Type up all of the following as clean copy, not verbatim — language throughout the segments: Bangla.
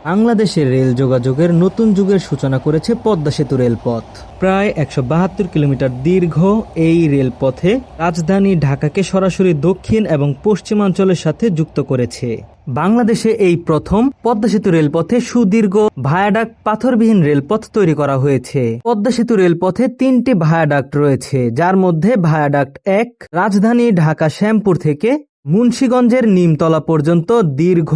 বাংলাদেশের রেল যোগাযোগের নতুন যুগের সূচনা করেছে পদ্মা সেতু রেলপথ। প্রায় ১৭২ কিলোমিটার দীর্ঘ এই রেলপথে রাজধানী ঢাকাকে সরাসরি দক্ষিণ এবং পশ্চিমাঞ্চলের সাথে যুক্ত করেছে। বাংলাদেশে এই প্রথম পদ্মা সেতু রেলপথে সুদীর্ঘ ভায়াডাক্ট পাথরবিহীন রেলপথ তৈরি করা হয়েছে। পদ্মা সেতু রেলপথে ৩টি ভায়াডাক্ট রয়েছে, যার মধ্যে ভায়াডাক্ট ১ রাজধানী ঢাকা শ্যামপুর থেকে মুন্সিগঞ্জের নিমতলা পর্যন্ত দীর্ঘ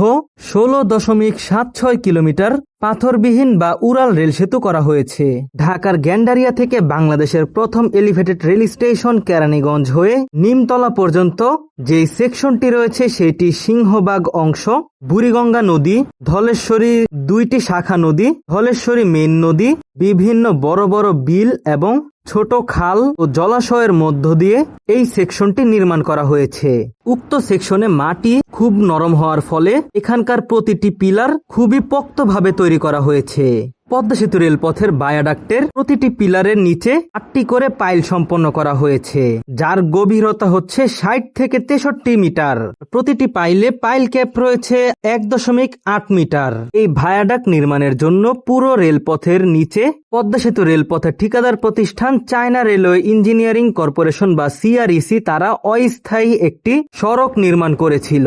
১৬.৭৬ কিলোমিটার পাথরবিহীন বা উড়াল রেল সেতু করা হয়েছে। ঢাকার গ্যান্ডারিয়া থেকে বাংলাদেশের প্রথম এলিভেটেড রেল স্টেশন কেরানীগঞ্জ হয়ে নিমতলা পর্যন্ত যেই সেকশনটি রয়েছে সেটি সিংহবাগ অংশ, বুড়িগঙ্গা নদী, ধলেশ্বরী ২টি শাখা নদী, ধলেশ্বরী মেইন নদী, বিভিন্ন বড় বড় বিল এবং ছোট খাল ও জলাশয়ের মধ্য দিয়ে এই সেকশনটি নির্মাণ করা হয়েছে। উক্ত সেকশনে মাটি খুব নরম হওয়ার ফলে এখানকার প্রতিটি পিলার খুবই পোক্তভাবে তৈরি করা হয়েছে। পদ্মা সেতু রেলপথের ভায়াডাক্টের প্রতিটি পিলারের নিচে ৮টি করে পাইল সম্পন্ন করা হয়েছে, যার গভীরতা হচ্ছে ৬০ থেকে ৬৩ মিটার। প্রতিটি পাইলে পাইল ক্যাপ রয়েছে ১.৮ মিটার। এই ভায়াডাক্ট নির্মাণের জন্য পুরো রেলপথের নিচে পদ্মা সেতু রেলপথের ঠিকাদার প্রতিষ্ঠান চায়না রেলওয়ে ইঞ্জিনিয়ারিং কর্পোরেশন বা সিআরইসি তারা অস্থায়ী একটি সড়ক নির্মাণ করেছিল,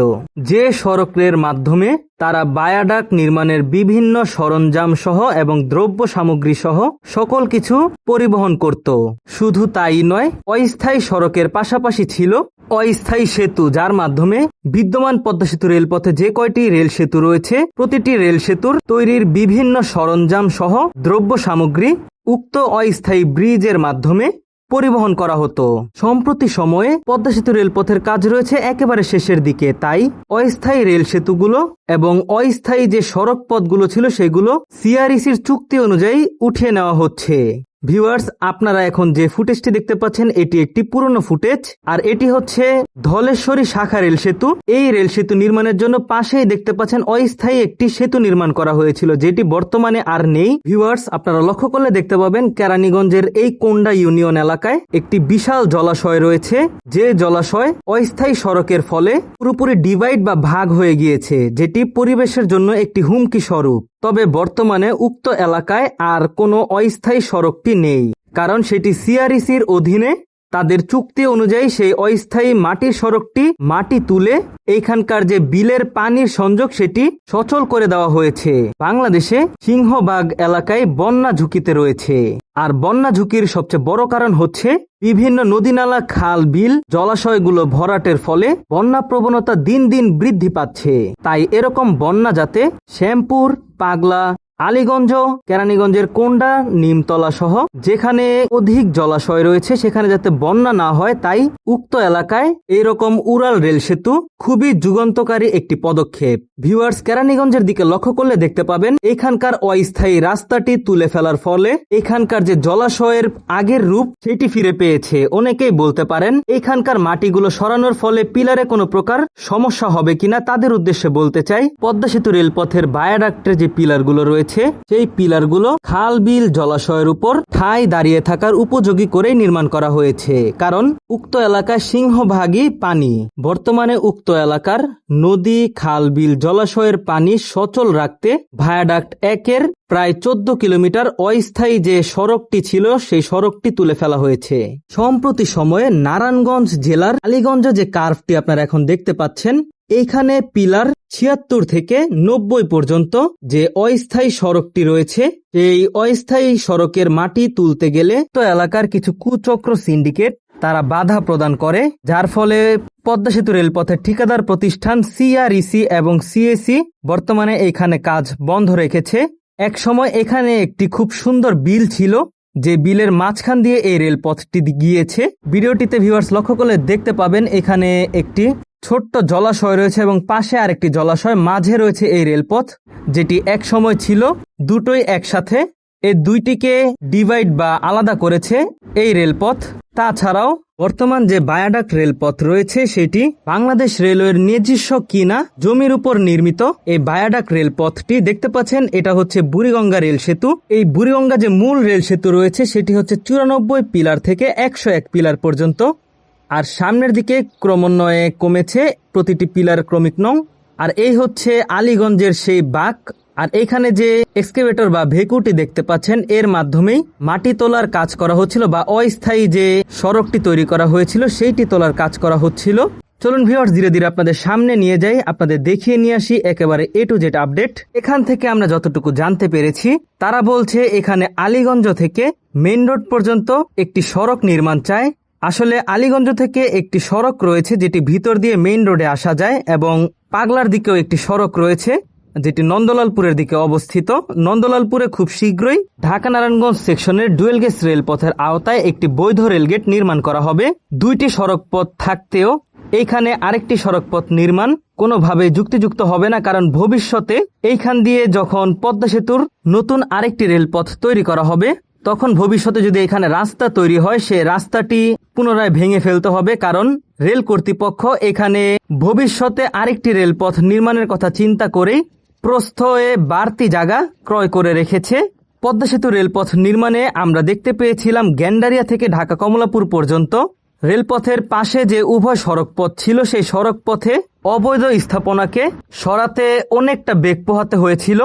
যে সড়কের মাধ্যমে তারা ভায়াডাক্ট নির্মাণের বিভিন্ন সরঞ্জাম সহ এবং দ্রব্য সামগ্রী সহ সকল কিছু পরিবহন করত। শুধু তাই নয়, অস্থায়ী সড়কের পাশাপাশি ছিল অস্থায়ী সেতু, যার মাধ্যমে বিদ্যমান পদ্মা সেতু রেলপথে যে কয়টি রেল সেতু রয়েছে প্রতিটি রেল সেতুর তৈরির বিভিন্ন সরঞ্জাম সহ দ্রব্য সামগ্রী উক্ত অস্থায়ী ব্রিজের মাধ্যমে পরিবহন করা হতো। সম্প্রতি সময়ে পদ্মা সেতু রেলপথের কাজ রয়েছে একেবারে শেষের দিকে, তাই অস্থায়ী রেল সেতুগুলো এবং অস্থায়ী যে সড়ক পথগুলো ছিল সেগুলো সিআরইসির চুক্তি অনুযায়ী উঠিয়ে নেওয়া হচ্ছে। ভিউয়ার্স, আপনারা এখন যে ফুটেজটি দেখতে পাচ্ছেন এটি একটি পুরনো ফুটেজ, আর এটি হচ্ছে ধলেশ্বরী শাখা রেল সেতু। এই রেল সেতু নির্মাণের জন্য পাশেই দেখতে পাচ্ছেন অস্থায়ী একটি সেতু নির্মাণ করা হয়েছিল, যেটি বর্তমানে আর নেই। ভিউয়ার্স, আপনারা লক্ষ্য করলে দেখতে পাবেন কেরানীগঞ্জের এই কোন্ডা ইউনিয়ন এলাকায় একটি বিশাল জলাশয় রয়েছে, যে জলাশয় অস্থায়ী সড়কের ফলে পুরোপুরি ডিভাইড বা ভাগ হয়ে গিয়েছে, যেটি পরিবেশের জন্য একটি হুমকি স্বরূপ। তবে বর্তমানে উক্ত এলাকায় আর কোনো অস্থায়ী সড়কটি নেই, কারণ সেটি সিআরইসির অধীনে তাদের চুক্তি অনুযায়ী সেই অস্থায়ী মাটির সড়কটি মাটি তুলে এইখানকার যে বিলের পানির সংযোগ সেটি সচল করে দেওয়া হয়েছে। বাংলাদেশে সিংহবাগ এলাকায় বন্যা ঝুঁকিতে রয়েছে, আর বন্যা ঝুঁকির সবচেয়ে বড় কারণ হচ্ছে বিভিন্ন নদীনালা, খাল, বিল, জলাশয়গুলো ভরাটের ফলে বন্যা প্রবণতা দিন দিন বৃদ্ধি পাচ্ছে। তাই এরকম বন্যা যাতে শ্যামপুর, পাগলা, আলীগঞ্জ, কেরানীগঞ্জের কোন্ডা, নিমতলা সহ যেখানে অধিক জলাশয় রয়েছে সেখানে যাতে বন্যা না হয়, তাই উক্ত এলাকায় এইরকম উড়াল রেল সেতু খুবই যুগান্তকারী একটি পদক্ষেপ। ভিউয়ার্স, কেরানীগঞ্জের দিকে লক্ষ্য করলে দেখতে পাবেন এখানকার অস্থায়ী রাস্তাটি তুলে ফেলার ফলে এখানকার যে জলাশয়ের আগের রূপ সেটি ফিরে পেয়েছে। অনেকেই বলতে পারেন এখানকার মাটিগুলো সরানোর ফলে পিলারে কোনো প্রকার সমস্যা হবে কিনা। তাদের উদ্দেশ্যে বলতে চাই, পদ্মা সেতু রেলপথের ভায়াডাক্টের যে পিলারগুলো রয়েছে সেই পিলারগুলো খাল, বিল, জলাশয়ের উপর ঠাঁই দাঁড়িয়ে থাকার উপযোগী করেই নির্মাণ করা হয়েছে, কারণ উক্ত এলাকায় সিংহভাগই পানি। বর্তমানে উক্ত এলাকার নদী, খাল, বিল, জলাশয়ের পানি সচল রাখতে ভায়াডাক্ট ১-এর প্রায় ১৪ কিলোমিটার অস্থায়ী যে সড়কটি ছিল সেই সড়কটি তুলে ফেলা হয়েছে। সম্প্রতি সময়ে নারায়ণগঞ্জ জেলার আলীগঞ্জ যে কার্ভটি আপনারা এখন দেখতে পাচ্ছেন, এইখানে পিলার ৭৬ থেকে ৯০ পর্যন্ত যে অস্থায়ী সড়কটি রয়েছে সেই অস্থায়ী সড়কের মাটি তুলতে গেলে তো এলাকার কিছু কুচক্র সিন্ডিকেট তারা বাধা প্রদান করে, যার ফলে পদ্মা সেতু রেলপথের ঠিকাদার প্রতিষ্ঠান সিআরইসি এবং সিএসি বর্তমানে এখানে কাজ বন্ধ রেখেছে। এক সময় এখানে একটি খুব সুন্দর বিল ছিল, যে বিলের মাঝখান দিয়ে এই রেলপথটি গিয়েছে। ভিডিওটিতে ভিউয়ার্স লক্ষ্য করলে দেখতে পাবেন এখানে একটি ছোট্ট জলাশয় রয়েছে এবং পাশে আরেকটি জলাশয়, মাঝে রয়েছে এই রেলপথ, যেটি এক সময় ছিল দুটোই একসাথে। এই দুইটিকে ডিভাইড বা আলাদা করেছে এই রেলপথ। তাছাড়াও বর্তমান যে ভায়াডাক্ট রেলপথ রয়েছে সেটি বাংলাদেশ রেলওয়ের নিজস্ব কিনা জমির উপর নির্মিত। এই ভায়াডাক্ট রেলপথটি দেখতে পাচ্ছেন, এটা হচ্ছে বুড়িগঙ্গা রেল সেতু। এই বুড়িগঙ্গা যে মূল রেল সেতু রয়েছে সেটি হচ্ছে ৯৪ পিলার থেকে ১০১ পিলার পর্যন্ত, আর সামনের দিকে ক্রমান্বয়ে কমেছে প্রতিটি পিলার ক্রমিক নং। আর এই হচ্ছে আলীগঞ্জের সেই বাঁক আর এখানে যে এক্সকেভেটর বা ভেকুটি দেখতে পাচ্ছেন এর মাধ্যমেই মাটি তোলার কাজ করা হচ্ছিল বা অস্থায়ী যে সড়কটি তৈরি করা হয়েছিল সেইটি তোলার কাজ করা হচ্ছিল। চলুন ভিউয়ার্স ধীরে ধীরে আপনাদের সামনে নিয়ে যাই, আপনাদের দেখিয়ে নিয়ে আসি একেবারে A to Z আপডেট। এখান থেকে আমরা যতটুকু জানতে পেরেছি তারা বলছে এখানে আলীগঞ্জ থেকে মেইন রোড পর্যন্ত একটি সড়ক নির্মাণ চায়। আসলে আলীগঞ্জ থেকে একটি সড়ক রয়েছে যেটি ভিতর দিয়ে মেইন রোডে আসা যায় এবং পাগলার দিকেও একটি সড়ক রয়েছে যেটি নন্দলালপুরের দিকে অবস্থিত। নন্দলালপুরে খুব শীঘ্রই ঢাকা নারায়ণগঞ্জ সেকশনের ডুয়েল গেজ রেলপথের আওতায় একটি বৈধ রেলগেট নির্মাণ করা হবে। দুইটি সড়ক পথ থাকতেও এইখানে আরেকটি সড়ক পথ নির্মাণ কোনোভাবে যুক্তিযুক্ত হবে না, কারণ ভবিষ্যতে এইখান দিয়ে যখন পদ্মা সেতুর নতুন আরেকটি রেলপথ তৈরি করা হবে তখন ভবিষ্যতে যদি এখানে রাস্তা তৈরি হয় সে রাস্তাটি পুনরায় ভেঙে ফেলতে হবে, কারণ রেল কর্তৃপক্ষ এখানে ভবিষ্যতে আরেকটি রেলপথ নির্মাণের কথা চিন্তা করেই প্রস্থে বাড়তি জায়গা ক্রয় করে রেখেছে। পদ্মা সেতু রেলপথ নির্মাণে আমরা দেখতে পেয়েছিলাম গ্যান্ডারিয়া থেকে ঢাকা কমলাপুর পর্যন্ত রেলপথের পাশে যে উভয় সড়ক পথ ছিল সেই সড়ক পথে অবৈধ স্থাপনাকে সরাতে অনেকটা বেগ পোহাতে হয়েছিল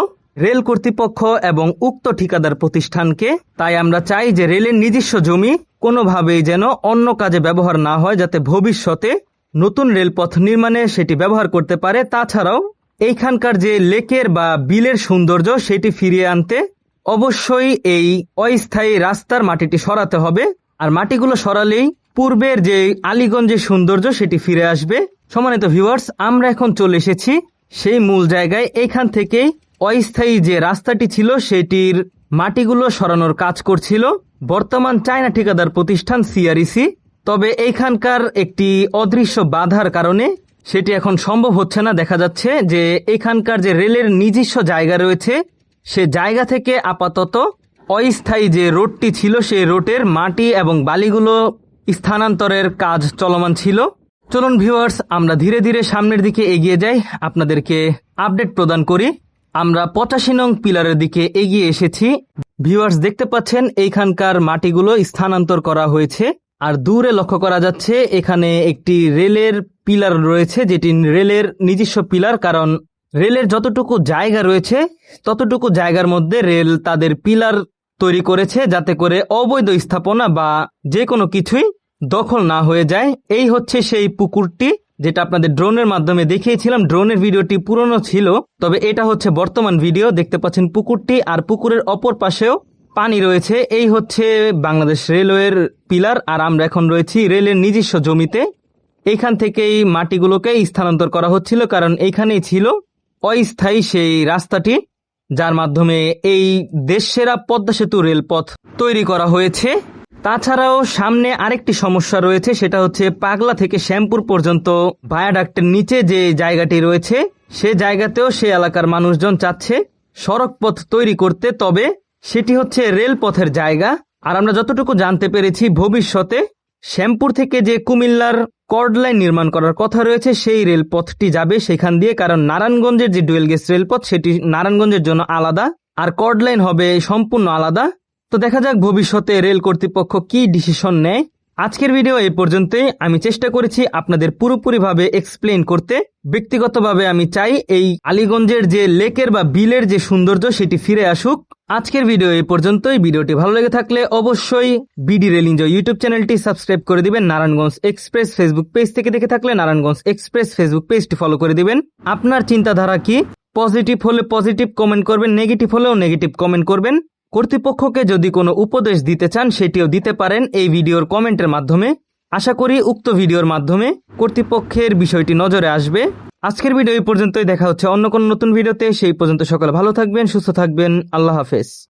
রেল কর্তৃপক্ষ এবং উক্ত ঠিকাদার প্রতিষ্ঠানকে। তাই আমরা চাই যে রেলের নিজস্ব জমি কোনোভাবেই যেন অন্য কাজে ব্যবহার না হয়, যাতে ভবিষ্যতে নতুন রেলপথ নির্মাণে সেটি ব্যবহার করতে পারে। তাছাড়াও এইখানকার যে লেকের বা বিলের সৌন্দর্য সেটি ফিরিয়ে আনতে অবশ্যই এই অস্থায়ী রাস্তার মাটিটি সরাতে হবে, আর মাটিগুলো সরালেই পূর্বের যে আলীগঞ্জের সৌন্দর্য সেটি ফিরে আসবে। সম্মানিত ভিউয়ার্স, আমরা এখন চলে এসেছি সেই মূল জায়গায়। এইখান থেকেই অস্থায়ী যে রাস্তাটি ছিল সেটির মাটিগুলো সরানোর কাজ করছিল বর্তমান চায়না ঠিকাদার প্রতিষ্ঠান CREC। তবে এইখানকার একটি অদৃশ্য বাধার কারণে সেটি এখন সম্ভব হচ্ছে না। দেখা যাচ্ছে যে এখানকার যে রেলের নিজস্ব জায়গা রয়েছে সে জায়গা থেকে আপাতত অস্থায়ী যে রোডটি ছিল সেই রোডের মাটি এবং বালিগুলো স্থানান্তরের কাজ চলমান ছিল। চলুন ভিউয়ার্স আমরা ধীরে ধীরে সামনের দিকে এগিয়ে যাই, আপনাদেরকে আপডেট প্রদান করি। আমরা 85 নং পিলারের দিকে এগিয়ে এসেছি। ভিউয়ার্স দেখতে পাচ্ছেন এইখানকার মাটিগুলো স্থানান্তর করা হয়েছে, আর দূরে লক্ষ্য করা যাচ্ছে এখানে একটি রেলের পিলার রয়েছে যেটি রেলের নিজস্ব পিলার, কারণ রেলের যতটুকু জায়গা রয়েছে ততটুকু জায়গার মধ্যে রেল তাদের পিলার তৈরি করেছে যাতে করে অবৈধ স্থাপনা বা যে কোনো কিছুই দখল না হয়ে যায়। এই হচ্ছে সেই পুকুরটি যেটা আপনাদের ড্রোনের মাধ্যমে দেখিয়েছিলাম। ড্রোনের ভিডিওটি পুরনো ছিল, তবে এটা হচ্ছে বর্তমান ভিডিও। দেখতে পাচ্ছেন পুকুরটি, আর পুকুরের অপর পাশেও পানি রয়েছে। এই হচ্ছে বাংলাদেশ রেলওয়ের পিলার, আর আমরা এখন রয়েছি রেলের নিজস্ব জমিতে। এইখান থেকেই মাটিগুলোকে স্থানান্তর করা হচ্ছিল, কারণ এইখানেই ছিল অস্থায়ী সেই রাস্তাটি যার মাধ্যমে এই দেশসেরা পদ্মা সেতু রেলপথ তৈরি করা হয়েছে। তাছাড়াও সামনে আরেকটি সমস্যা রয়েছে, সেটা হচ্ছে পাগলা থেকে শ্যামপুর পর্যন্ত ভায়াডাক্টের নিচে যে জায়গাটি রয়েছে সে জায়গাতেও সে এলাকার মানুষজন চাচ্ছে সড়ক পথ তৈরি করতে, তবে সেটি হচ্ছে রেলপথের জায়গা। আর আমরা যতটুকু জানতে পেরেছি ভবিষ্যতে শ্যামপুর থেকে যে কুমিল্লার কর্ড লাইন নির্মাণ করার কথা রয়েছে সেই রেলপথটি যাবে সেখান দিয়ে, কারণ নারায়ণগঞ্জের যে ডুয়েল গেজ রেলপথ সেটি নারায়ণগঞ্জের জন্য আলাদা আর কর্ড লাইন হবে সম্পূর্ণ আলাদা। তো দেখা যাক ভবিষ্যতে রেল কর্তৃপক্ষ কি ডিসিশন নেয়। আজকের ভিডিও এই পর্যন্তই। আমি চেষ্টা করেছি আপনাদের পুরোপুরিভাবে এক্সপ্লেইন করতে। ব্যক্তিগতভাবে আমি চাই এই আলীগঞ্জের যে লেকের বা বিলের যে সৌন্দর্য সেটি ফিরে আসুক। আজকের ভিডিও এই পর্যন্তই। ভিডিওটি ভালো লেগে থাকলে অবশ্যই বিডি রেল এনজয় ইউটিউব চ্যানেলটি সাবস্ক্রাইব করে দিবেন। নারায়ণগঞ্জ এক্সপ্রেস ফেসবুক পেজ থেকে দেখে থাকলে নারায়ণগঞ্জ এক্সপ্রেস ফেসবুক পেজটি ফলো করে দিবেন। আপনার চিন্তাধারা কি? পজিটিভ হলে পজিটিভ কমেন্ট করবেন, নেগেটিভ হলেও নেগেটিভ কমেন্ট করবেন। কর্তৃপক্ষকে যদি কোনো উপদেশ দিতে চান সেটিও দিতে পারেন এই ভিডিওর কমেন্টের মাধ্যমে। আশা করি উক্ত ভিডিওর মাধ্যমে কর্তৃপক্ষের বিষয়টি নজরে আসবে। আজকের ভিডিও এই পর্যন্তই। দেখা হচ্ছে অন্য কোনো নতুন ভিডিওতে। সেই পর্যন্ত সকলে ভালো থাকবেন, সুস্থ থাকবেন। আল্লাহ হাফেজ।